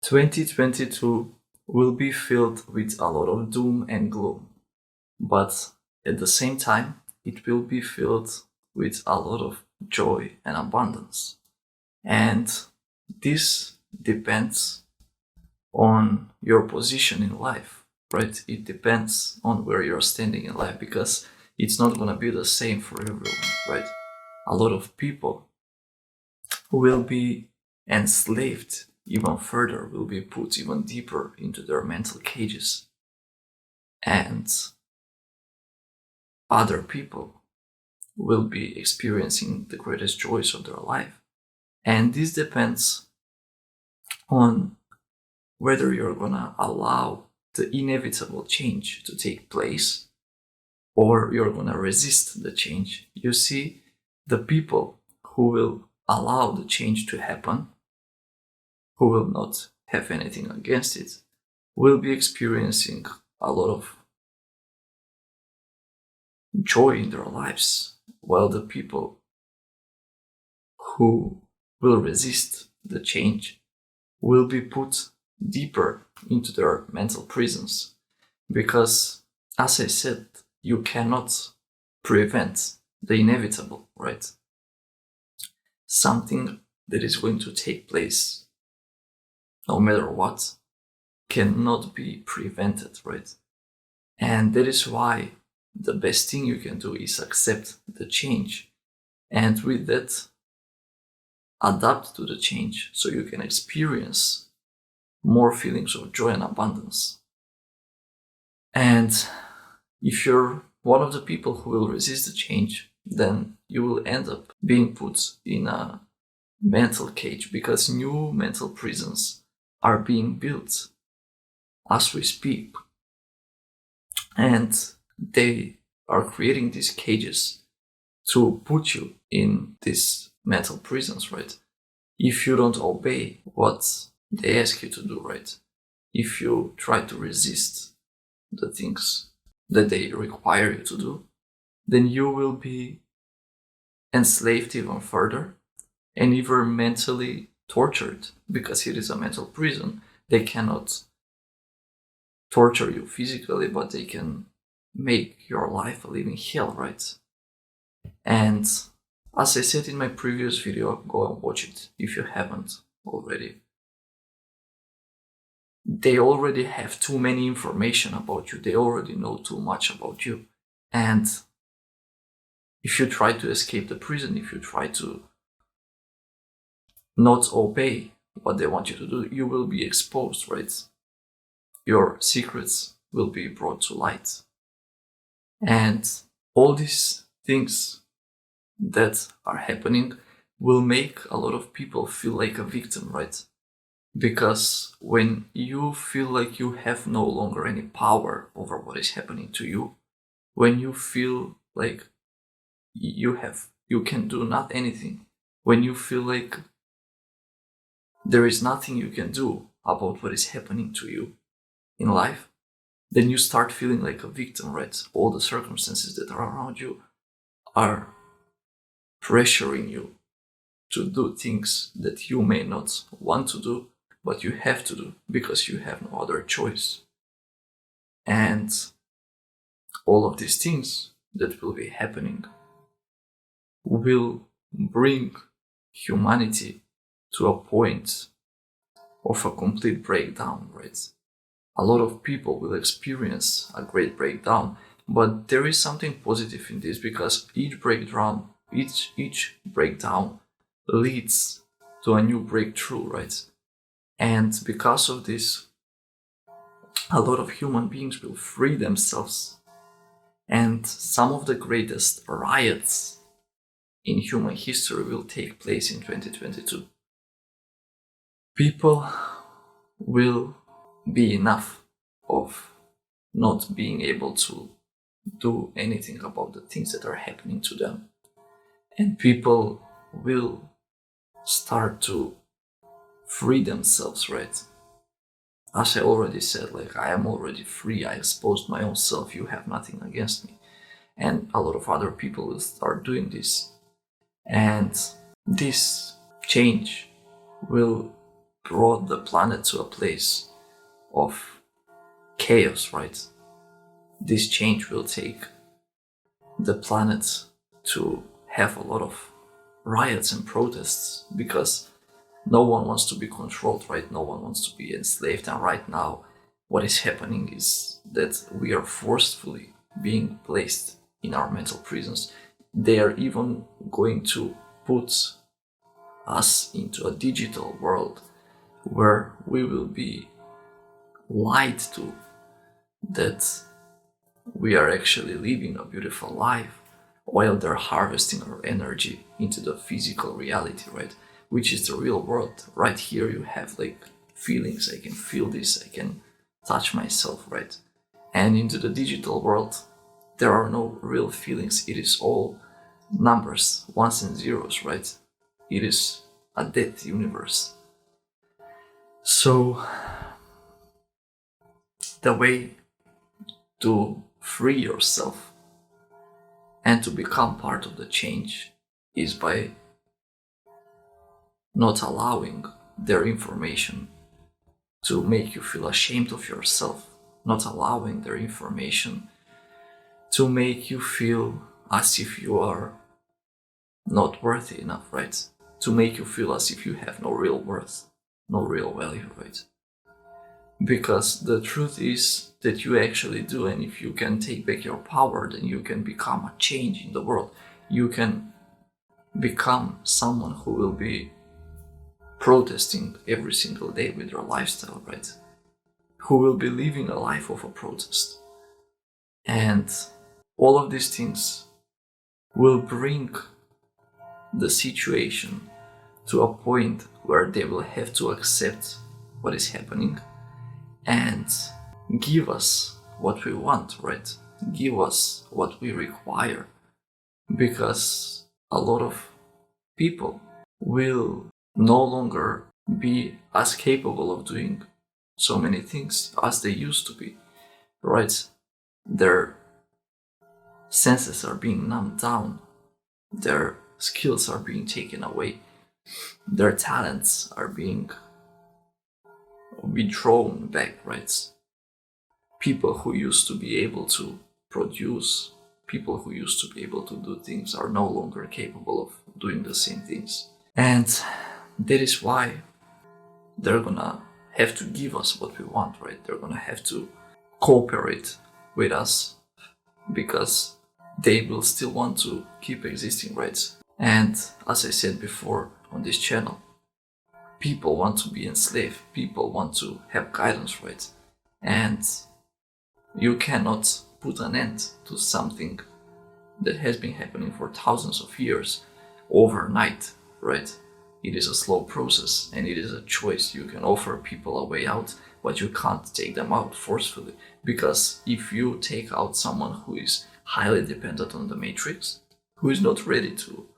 2022 will be filled with a lot of doom and gloom, but at the same time, it will be filled with a lot of joy and abundance. And this depends on your position in life, right? It depends on where you're standing in life because it's not going to be the same for everyone, right? A lot of people will be enslaved even further, will be put even deeper into their mental cages. And other people will be experiencing the greatest joys of their life. And this depends on whether you're gonna allow the inevitable change to take place or you're gonna resist the change. You see, the people who will allow the change to happen, who will not have anything against it, will be experiencing a lot of joy in their lives, while the people who will resist the change will be put deeper into their mental prisons. Because, as I said, you cannot prevent the inevitable, right? Something that is going to take place, no matter what, cannot be prevented, right? And that is why the best thing you can do is accept the change, and with that, adapt to the change so you can experience more feelings of joy and abundance. And if you're one of the people who will resist the change, then you will end up being put in a mental cage because new mental prisons are being built as we speak. And they are creating these cages to put you in these mental prisons, right? If you don't obey what they ask you to do, right? If you try to resist the things that they require you to do, then you will be enslaved even further and even mentally tortured because it is a mental prison. They cannot torture you physically, but they can make your life a living hell, right? And as I said in my previous video, go and watch it if you haven't already. They already have too many information about you. They already know too much about you. And if you try to escape the prison, if you try to not obey what they want you to do, you will be exposed, right? Your secrets will be brought to light. And all these things that are happening will make a lot of people feel like a victim, right? Because when you feel like you have no longer any power over what is happening to you, when you feel like you can do not anything, when you feel like there is nothing you can do about what is happening to you in life, then you start feeling like a victim, right? All the circumstances that are around you are pressuring you to do things that you may not want to do, but you have to do because you have no other choice. And all of these things that will be happening will bring humanity to a point of a complete breakdown, right? A lot of people will experience a great breakdown, but there is something positive in this because each breakdown leads to a new breakthrough, right? And because of this, a lot of human beings will free themselves. And some of the greatest riots in human history will take place in 2022. People will be enough of not being able to do anything about the things that are happening to them. And people will start to free themselves, right? As I already said, like, I am already free, I exposed my own self, you have nothing against me. And a lot of other people will start doing this. And this change will brought the planet to a place of chaos, right? This change will take the planet to have a lot of riots and protests because no one wants to be controlled, right? No one wants to be enslaved. And right now, what is happening is that we are forcefully being placed in our mental prisons. They are even going to put us into a digital world where we will be lied to that we are actually living a beautiful life while they're harvesting our energy into the physical reality, right? Which is the real world. Right here you have like feelings, I can feel this, I can touch myself, right? And into the digital world, there are no real feelings. It is all numbers, ones and zeros, right? It is a dead universe. So the way to free yourself and to become part of the change is by not allowing their information to make you feel ashamed of yourself, not allowing their information to make you feel as if you are not worthy enough, right? To make you feel as if you have no real worth, no real value, right? Because the truth is that you actually do, and if you can take back your power, then you can become a change in the world. You can become someone who will be protesting every single day with their lifestyle, right? Who will be living a life of a protest. And all of these things will bring the situation to a point where they will have to accept what is happening and give us what we want, right? Give us what we require. Because a lot of people will no longer be as capable of doing so many things as they used to be, right? Their senses are being numbed down, their skills are being taken away, their talents are being withdrawn back, right? People who used to be able to produce, people who used to be able to do things are no longer capable of doing the same things. And that is why they're gonna have to give us what we want, right? They're gonna have to cooperate with us because they will still want to keep existing, right? And as I said before on this channel, people want to be enslaved, people want to have guidance, right? And you cannot put an end to something that has been happening for thousands of years overnight, right? It is a slow process and it is a choice. You can offer people a way out, but you can't take them out forcefully. Because if you take out someone who is highly dependent on the matrix, who is not ready to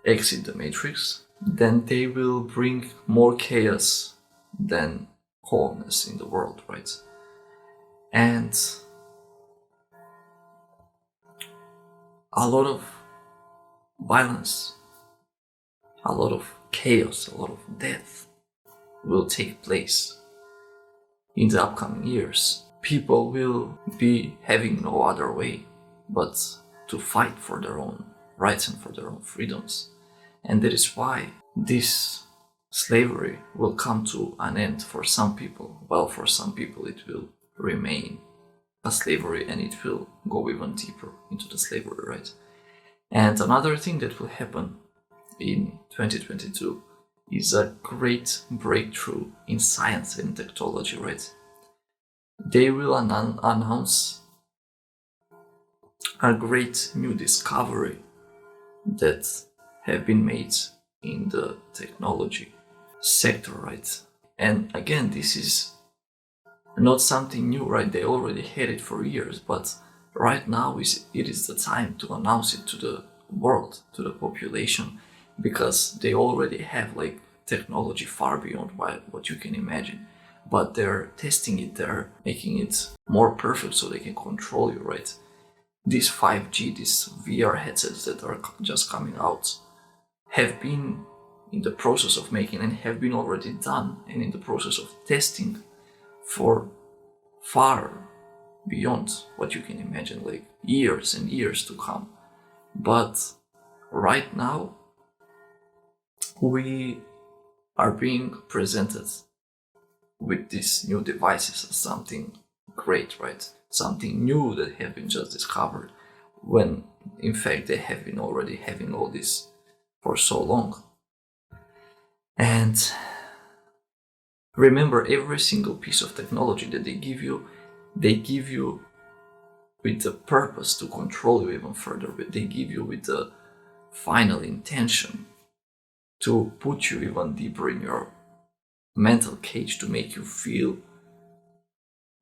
exit the matrix, then they will bring more chaos than calmness in the world, right? And a lot of violence, a lot of chaos, a lot of death will take place in the upcoming years. People will be having no other way but to fight for their own rights and for their own freedoms. And that is why this slavery will come to an end for some people, while for some people it will remain a slavery and it will go even deeper into the slavery, right? And another thing that will happen in 2022 is a great breakthrough in science and technology, right? They will announce a great new discovery that have been made in the technology sector, right? And again, this is not something new, right? They already had it for years, but right now it is the time to announce it to the world, to the population, because they already have like technology far beyond what you can imagine. But they're testing it, they're making it more perfect so they can control you, right? These 5G, these VR headsets that are just coming out have been in the process of making and have been already done and in the process of testing for far beyond what you can imagine, like years and years to come. But right now, we are being presented with these new devices as something great, right? Something new that have been just discovered, when in fact they have been already having all this for so long. And remember, every single piece of technology that they give you with the purpose to control you even further, but they give you with the final intention to put you even deeper in your mental cage, to make you feel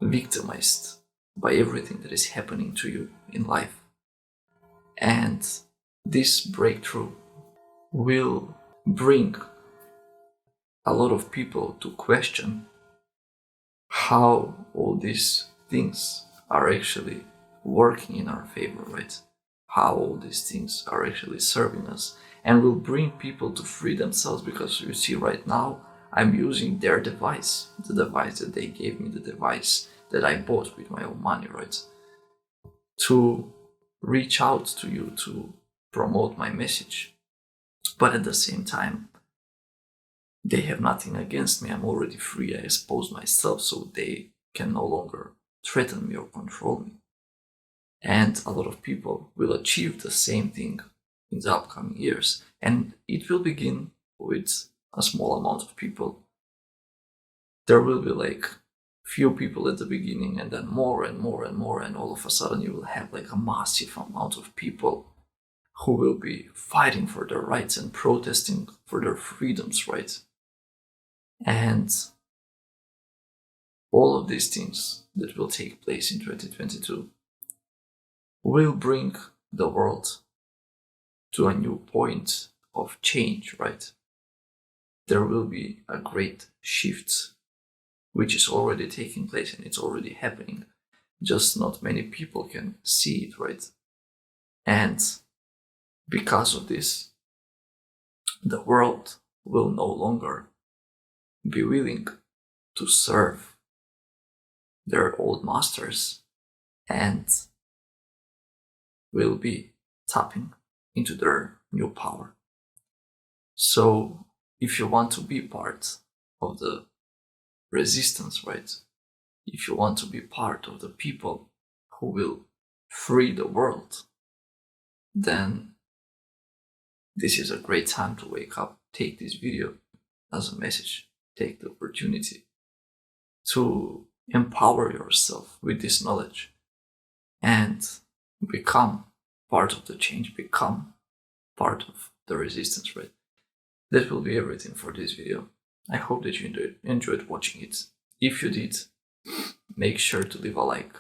victimized by everything that is happening to you in life. And this breakthrough will bring a lot of people to question how all these things are actually working in our favor, right? How all these things are actually serving us, and will bring people to free themselves, because you see right now I'm using their device, the device that they gave me, the device that I bought with my own money, right? To reach out to you, to promote my message. But at the same time, they have nothing against me. I'm already free. I exposed myself, so they can no longer threaten me or control me. And a lot of people will achieve the same thing in the upcoming years. And it will begin with a small amount of people. There will be like few people at the beginning, and then more and more and more, and all of a sudden you will have like a massive amount of people who will be fighting for their rights and protesting for their freedoms, right? And all of these things that will take place in 2022 will bring the world to a new point of change, right? There will be a great shift, which is already taking place and it's already happening. Just not many people can see it, right? And because of this, the world will no longer be willing to serve their old masters, and will be tapping into their new power. So if you want to be part of the resistance, right? If you want to be part of the people who will free the world, then this is a great time to wake up. Take this video as a message. Take the opportunity to empower yourself with this knowledge and become part of the change, become part of the resistance, right? That will be everything for this video. I hope that you enjoyed watching it. If you did, make sure to leave a like.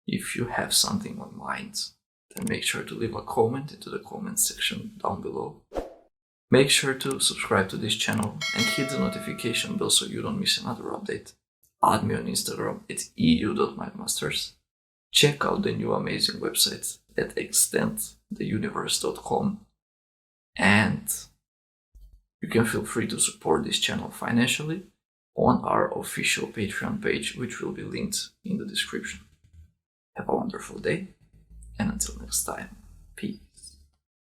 If you have something on mind, then make sure to leave a comment into the comment section down below. Make sure to subscribe to this channel and hit the notification bell so you don't miss another update. Add me on Instagram at eu.mindmasters. Check out the new amazing website at extendtheuniverse.com, and you can feel free to support this channel financially on our official Patreon page, which will be linked in the description. Have a wonderful day, and until next time, peace.